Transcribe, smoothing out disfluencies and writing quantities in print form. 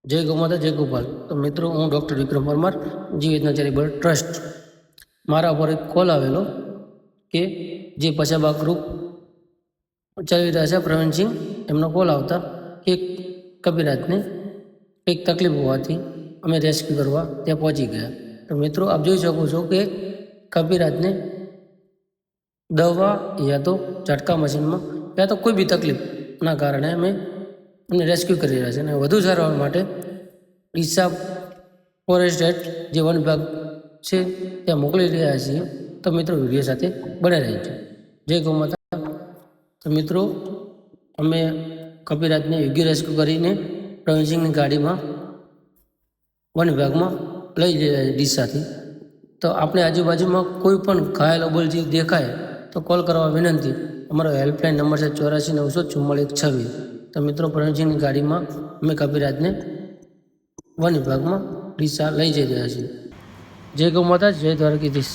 જય ગૌમાતા જય ગોપાલ। તો મિત્રો, હું ડૉક્ટર વિક્રમ પરમાર, જીવેદના ચેરિટેબલ ટ્રસ્ટ। મારા પર એક કોલ આવેલો કે જે પછાબા ગ્રુપ ચલાવી રહ્યા છે પ્રવીણસિંહ, એમનો કોલ આવતા કે કબીરાજને કંઈક તકલીફ હોવાથી અમે રેસ્ક્યુ કરવા ત્યાં પહોંચી ગયા। તો મિત્રો, આપ જોઈ શકો છો કે કબીરાજને દવા યા તો ઝટકા મશીનમાં યા તો કોઈ બી તકલીફના કારણે અમે એમને રેસ્ક્યુ કરી રહ્યા છે અને વધુ સારવાર માટે ડીસા ફોરેસ્ટ એક્ટ જે વન વિભાગ છે ત્યાં મોકલી રહ્યા છીએ। તો મિત્રો, વિડીયો સાથે બને રહેજો। જય ગૌ માતા। તો મિત્રો, અમે કબીરાજને યોગ્ય રેસ્ક્યુ કરીને પ્રવીણસિંહની ગાડીમાં વન વિભાગમાં લઈ જઈએ ડીસાથી। તો આપણે આજુબાજુમાં કોઈ પણ ઘાયલ અબોલ જીવ દેખાય તો કોલ કરવા વિનંતી। અમારો હેલ્પલાઇન નંબર છે 84 944 126। તો મિત્રો, પ્રવીણસિંહની ગાડીમાં અમે કબીરાજને વન વિભાગમાં ડીસા લઈ જઈ રહ્યા છીએ। જય ગૌ માતા, જય દ્વારકાધીશ।